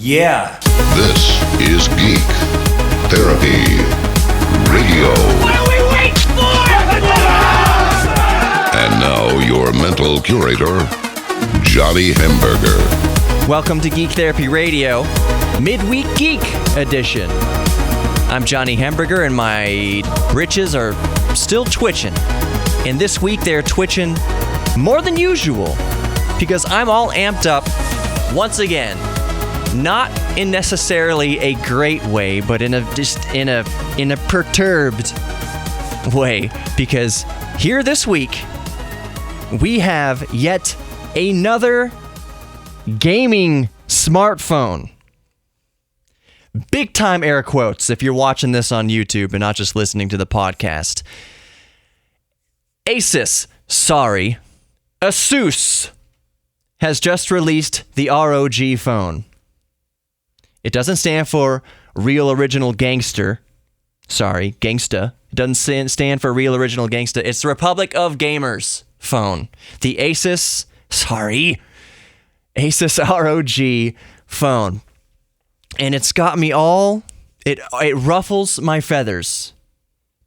Yeah. This is Geek Therapy Radio. What are we waiting for? And now your mental curator, Johnny Hamburger. Welcome to Geek Therapy Radio, Midweek Geek Edition. I'm Johnny Hamburger, and my britches are still twitching. And this week they're twitching more than usual because I'm all amped up once again. Not in necessarily a great way, but in a perturbed way, because here this week we have yet another gaming smartphone. Big time air quotes if you're watching this on YouTube and not just listening to the podcast. Asus has just released the ROG phone. It doesn't stand for Real Original Gangster. Sorry, Gangsta. It doesn't stand for Real Original Gangsta. It's the Republic of Gamers phone. The Asus ROG phone. And it's got me all... It ruffles my feathers.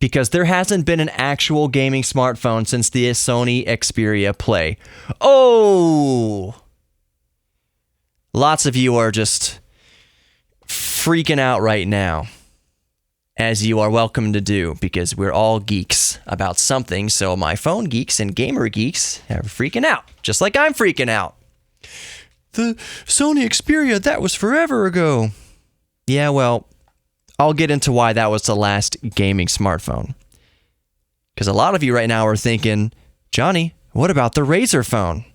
Because there hasn't been an actual gaming smartphone since the Sony Xperia Play. Oh! Lots of you are just freaking out right now, as you are welcome to do, because we're all geeks about something, so my phone geeks and gamer geeks are freaking out, just like I'm freaking out. The Sony Xperia, that was forever ago. Yeah, well, I'll get into why that was the last gaming smartphone. Because a lot of you right now are thinking, Johnny, what about the Razer phone?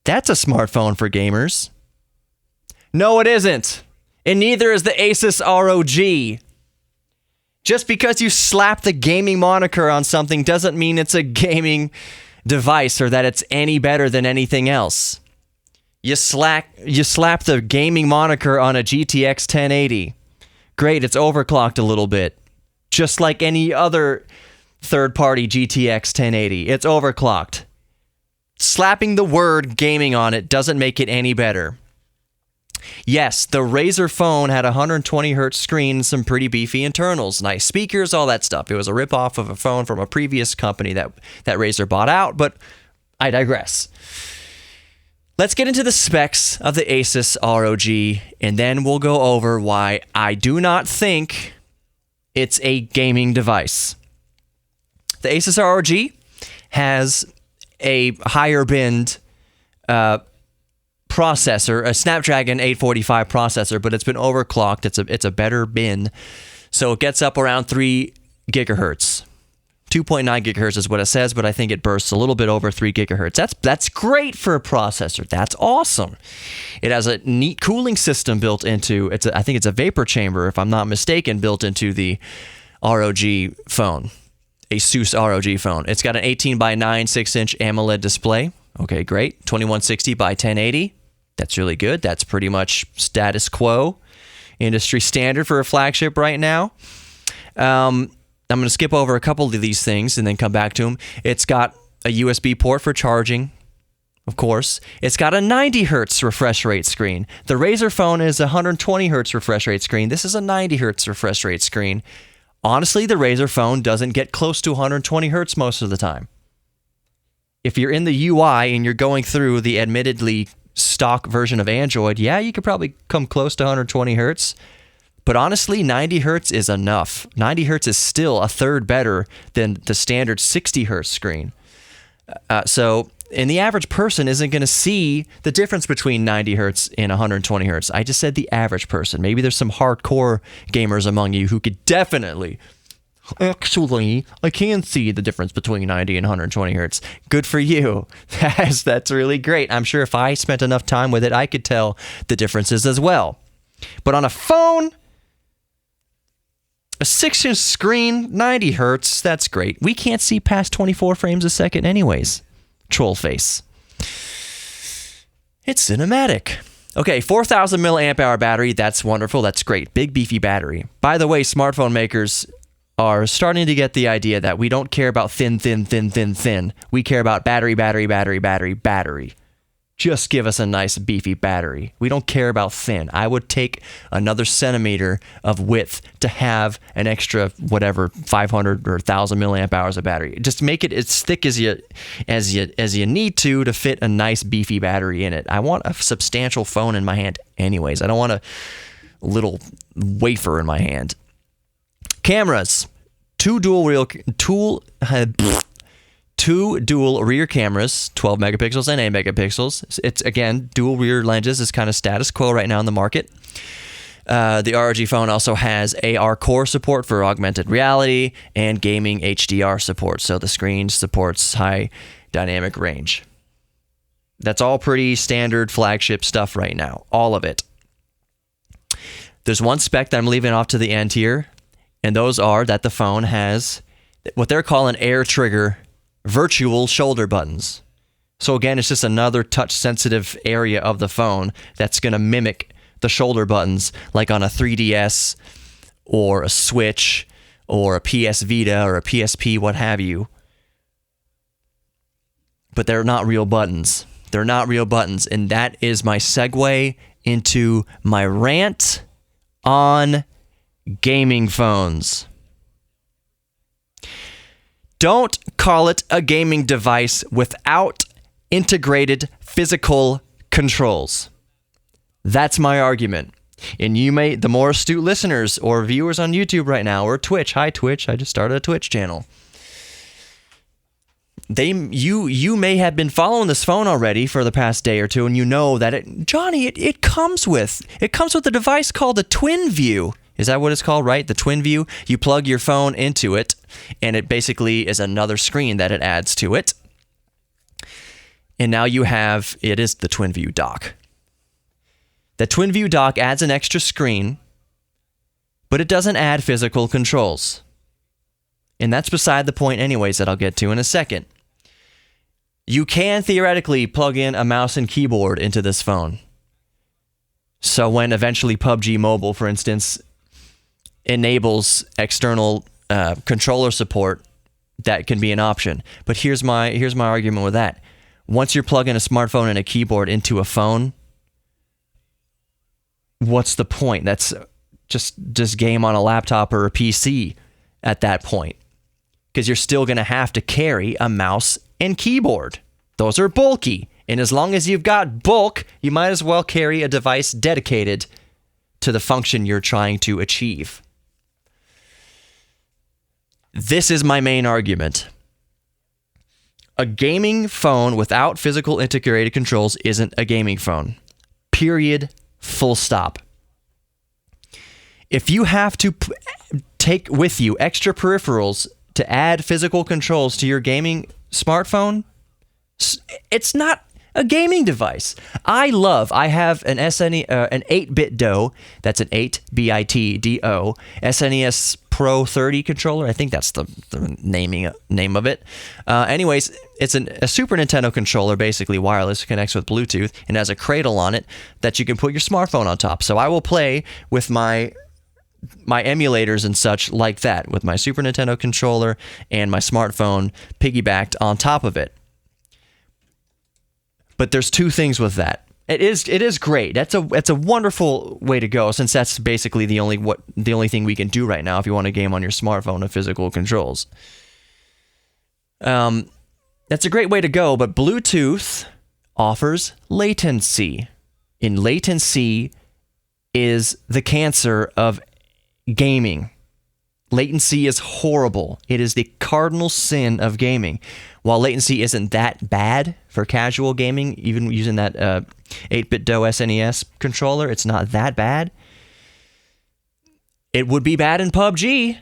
That's a smartphone for gamers. No, it isn't. And neither is the Asus ROG. Just because you slap the gaming moniker on something doesn't mean it's a gaming device or that it's any better than anything else. You slap the gaming moniker on a GTX 1080. Great, it's overclocked a little bit. Just like any other third-party GTX 1080. It's overclocked. Slapping the word gaming on it doesn't make it any better. Yes, the Razer phone had a 120Hz screen and some pretty beefy internals, nice speakers, all that stuff. It was a ripoff of a phone from a previous company that Razer bought out, but I digress. Let's get into the specs of the Asus ROG, and then we'll go over why I do not think it's a gaming device. The Asus ROG has a higher binned processor, a Snapdragon 845 processor, but it's been overclocked. It's a better bin, so it gets up around 3 gigahertz. 2.9 gigahertz is what it says, but I think it bursts a little bit over 3 gigahertz. That's great for a processor. That's awesome. It has a neat cooling system built into it. I think it's a vapor chamber, if I'm not mistaken, built into the ROG phone, Asus ROG phone. It's got an 18 by 9 6-inch AMOLED display. Okay, great. 2160 by 1080. That's really good. That's pretty much status quo, industry standard for a flagship right now. I'm going to skip over a couple of these things and then come back to them. It's got a USB port for charging, of course. It's got a 90 Hz refresh rate screen. The Razer phone is a 120 Hz refresh rate screen. This is a 90 Hz refresh rate screen. Honestly, the Razer phone doesn't get close to 120 Hz most of the time. If you're in the UI and you're going through the admittedly stock version of Android, yeah, you could probably come close to 120 Hz. But honestly, 90 Hz is enough. 90 Hz is still a third better than the standard 60 Hz screen. And the average person isn't going to see the difference between 90 Hz and 120 Hz. I just said the average person. Maybe there's some hardcore gamers among you who could definitely... Actually, I can see the difference between 90 and 120 Hz. Good for you. That's really great. I'm sure if I spent enough time with it, I could tell the differences as well. But on a phone... a 6-inch screen, 90 hertz, that's great. We can't see past 24 frames a second anyways. Troll face. It's cinematic. Okay, 4,000 milliamp hour battery, that's wonderful, that's great. Big beefy battery. By the way, smartphone makers are starting to get the idea that we don't care about thin. We care about battery. Just give us a nice beefy battery. We don't care about thin. I would take another centimeter of width to have an extra, whatever, 500 or 1,000 milliamp hours of battery. Just make it as thick as you need to fit a nice beefy battery in it. I want a substantial phone in my hand anyways. I don't want a little wafer in my hand. Cameras. Two dual rear cameras, 12 megapixels and 8 megapixels. It's, again, dual rear lenses is kind of status quo right now in the market. The ROG phone also has AR core support for augmented reality and gaming HDR support, so the screen supports high dynamic range. That's all pretty standard flagship stuff right now, all of it. There's one spec that I'm leaving off to the end here, and those are that the phone has what they're calling air trigger virtual shoulder buttons. So again, it's just another touch-sensitive area of the phone that's going to mimic the shoulder buttons like on a 3DS or a Switch or a PS Vita or a PSP, what have you. But they're not real buttons. They're not real buttons. And that is my segue into my rant on gaming phones. Don't call it a gaming device without integrated physical controls. That's my argument. And you may, the more astute listeners or viewers on YouTube right now, or Twitch, hi Twitch, I just started a Twitch channel. You may have been following this phone already for the past day or two, and you know that it comes with a device called a Twin View. Is that what it's called, right? The Twin View. You plug your phone into it, and it basically is another screen that it adds to it. And now it is the Twin View dock. The Twin View dock adds an extra screen, but it doesn't add physical controls. And that's beside the point anyways, that I'll get to in a second. You can theoretically plug in a mouse and keyboard into this phone. So when eventually PUBG Mobile, for instance, enables external controller support, that can be an option. But here's my argument with that. Once you're plugging a smartphone and a keyboard into a phone, what's the point? That's just game on a laptop or a PC at that point. Because you're still going to have to carry a mouse and keyboard. Those are bulky. And as long as you've got bulk, you might as well carry a device dedicated to the function you're trying to achieve. This is my main argument. A gaming phone without physical integrated controls isn't a gaming phone. Period. Full stop. If you have to take with you extra peripherals to add physical controls to your gaming smartphone, it's not a gaming device. I have an an 8-bit DO, that's an 8-bit-do, SNES Pro 30 controller. I think that's the name of it. Anyways, it's a Super Nintendo controller, basically wireless, connects with Bluetooth, and has a cradle on it that you can put your smartphone on top. So I will play with my emulators and such like that, with my Super Nintendo controller and my smartphone piggybacked on top of it. But there's two things with that. It is great. It's a wonderful way to go, since that's basically the only thing we can do right now if you want to game on your smartphone with physical controls. That's a great way to go, but Bluetooth offers latency. And latency is the cancer of gaming. Latency is horrible. It is the cardinal sin of gaming. While latency isn't that bad for casual gaming, even using that 8-bit DO SNES controller, it's not that bad. It would be bad in PUBG.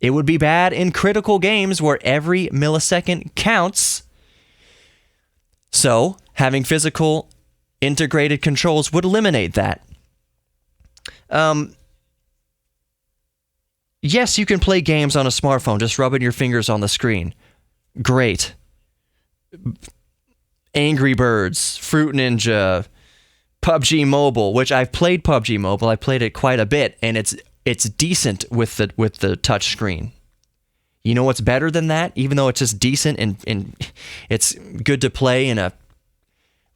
It would be bad in critical games where every millisecond counts. So, having physical integrated controls would eliminate that. Yes, you can play games on a smartphone, just rubbing your fingers on the screen. Great. Angry Birds, Fruit Ninja, PUBG Mobile, which I've played PUBG Mobile. I played it quite a bit, and it's decent with the touch screen. You know what's better than that? Even though it's just decent and it's good to play in a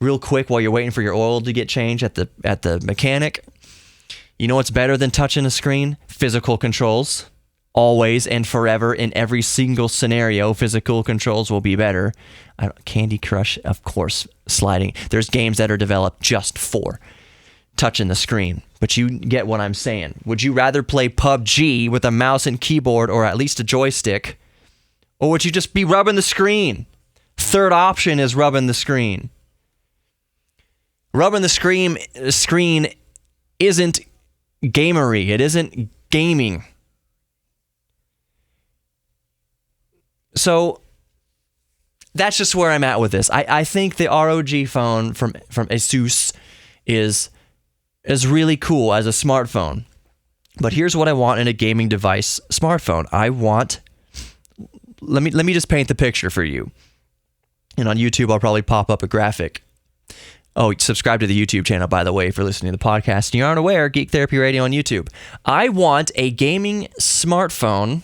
real quick while you're waiting for your oil to get changed at the mechanic. You know what's better than touching a screen? Physical controls. Always and forever, in every single scenario, physical controls will be better. Candy Crush, of course, sliding. There's games that are developed just for touching the screen, but you get what I'm saying. Would you rather play PUBG with a mouse and keyboard, or at least a joystick, or would you just be rubbing the screen? Third option is rubbing the screen. Rubbing the screen isn't gamery. It isn't gaming. So that's just where I'm at with this. I think the ROG phone from Asus is really cool as a smartphone. But here's what I want in a gaming device smartphone. Let me just paint the picture for you. And on YouTube, I'll probably pop up a graphic. Oh, subscribe to the YouTube channel, by the way, if you're listening to the podcast and you aren't aware, Geek Therapy Radio on YouTube. I want a gaming smartphone.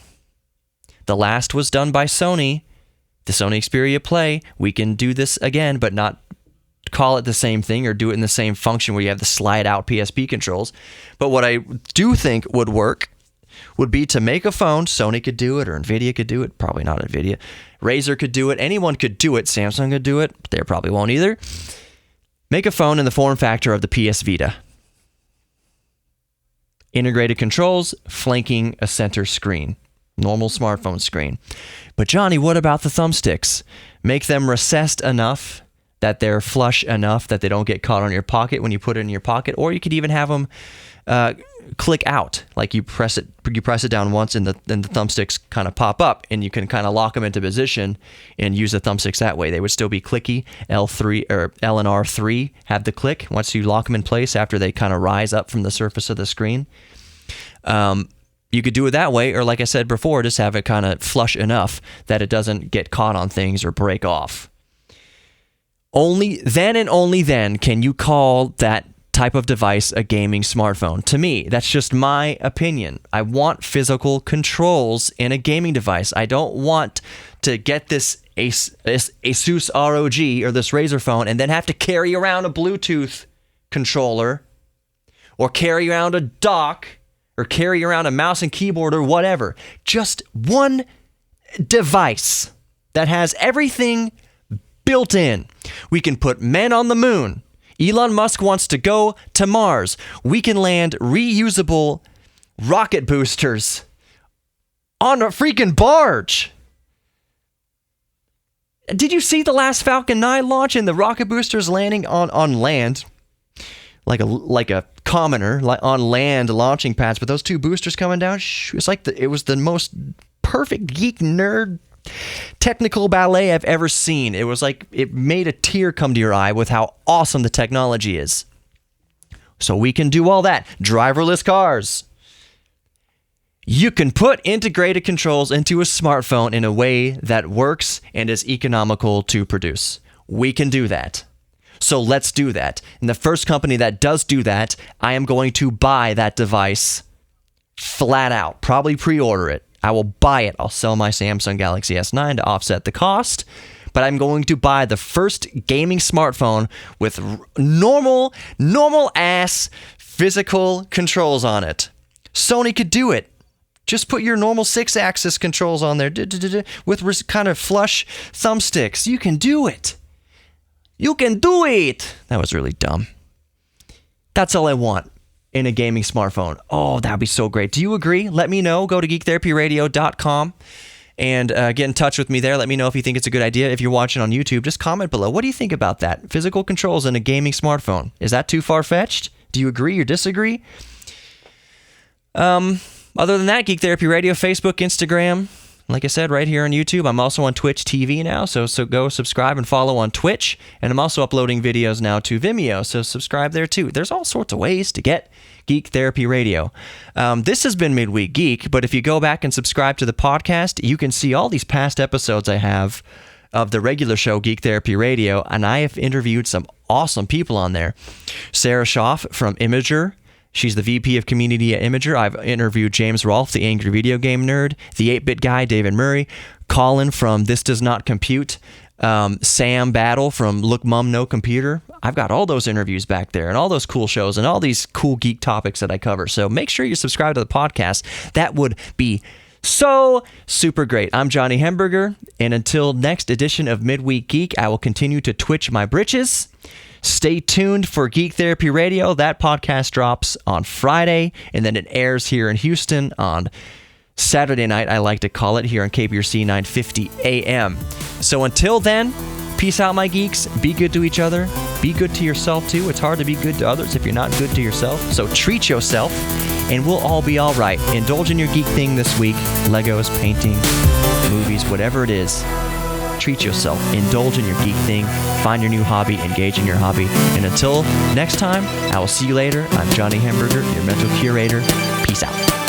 The last was done by Sony, the Sony Xperia Play. We can do this again, but not call it the same thing or do it in the same function where you have the slide out PSP controls. But what I do think would work would be to make a phone. Sony could do it, or Nvidia could do it. Probably not Nvidia. Razer could do it. Anyone could do it. Samsung could do it. But they probably won't either. Make a phone in the form factor of the PS Vita. Integrated controls, flanking a center screen. Normal smartphone screen. But Johnny, what about the thumbsticks? Make them recessed enough that they're flush enough that they don't get caught on your pocket when you put it in your pocket, or you could even have them click out. Like you press it down once, and the thumbsticks kind of pop up, and you can kind of lock them into position and use the thumbsticks that way. They would still be clicky. L3 or L and R3 have the click once you lock them in place after they kind of rise up from the surface of the screen. You could do it that way, or like I said before, just have it kind of flush enough that it doesn't get caught on things or break off. Only then and only then can you call that type of device a gaming smartphone. To me, that's just my opinion. I want physical controls in a gaming device. I don't want to get this Asus ROG or this Razer phone and then have to carry around a Bluetooth controller or carry around a dock or carry around a mouse and keyboard or whatever. Just one device that has everything built in. We can put men on the moon. Elon Musk wants to go to Mars. We can land reusable rocket boosters on a freaking barge. Did you see the last Falcon 9 launch and the rocket boosters landing on land? Like a commoner on land launching pads, but those two boosters coming down, it's like it was the most perfect geek nerd technical ballet I've ever seen. It was like it made a tear come to your eye with how awesome the technology is. So we can do all that. Driverless cars. You can put integrated controls into a smartphone in a way that works and is economical to produce. We can do that. So let's do that. And the first company that does do that, I am going to buy that device flat out. Probably pre-order it. I will buy it. I'll sell my Samsung Galaxy S9 to offset the cost. But I'm going to buy the first gaming smartphone with normal ass physical controls on it. Sony could do it. Just put your normal 6-axis controls on there with kind of flush thumbsticks. You can do it. You can do it. That was really dumb. That's all I want in a gaming smartphone. Oh, that'd be so great. Do you agree? Let me know. Go to GeekTherapyRadio.com and get in touch with me there. Let me know if you think it's a good idea. If you're watching on YouTube, just comment below. What do you think about that? Physical controls in a gaming smartphone. Is that too far-fetched? Do you agree or disagree? Other than that, Geek Therapy Radio, Facebook, Instagram. Like I said, right here on YouTube. I'm also on Twitch TV now, so go subscribe and follow on Twitch. And I'm also uploading videos now to Vimeo, so subscribe there too. There's all sorts of ways to get Geek Therapy Radio. This has been Midweek Geek, but if you go back and subscribe to the podcast, you can see all these past episodes I have of the regular show, Geek Therapy Radio, and I have interviewed some awesome people on there. Sarah Schaff from Imager. She's the VP of Community at Imager. I've interviewed James Rolfe, the Angry Video Game Nerd, the 8-Bit Guy, David Murray, Colin from This Does Not Compute, Sam Battle from Look Mum No Computer. I've got all those interviews back there and all those cool shows and all these cool geek topics that I cover. So make sure you subscribe to the podcast. That would be so super great. I'm Johnny Hemberger, and until next edition of Midweek Geek, I will continue to twitch my britches. Stay tuned for Geek Therapy Radio. That podcast drops on Friday, and then it airs here in Houston on Saturday night, I like to call it, here on KBRC 950 AM. So until then, peace out, my geeks. Be good to each other. Be good to yourself, too. It's hard to be good to others if you're not good to yourself. So treat yourself, and we'll all be all right. Indulge in your geek thing this week. Legos, painting, movies, whatever it is. Treat yourself. Indulge in your geek thing. Find your new hobby. Engage in your hobby. And until next time, I will see you later. I'm Johnny Hemberger, your mental curator. Peace out.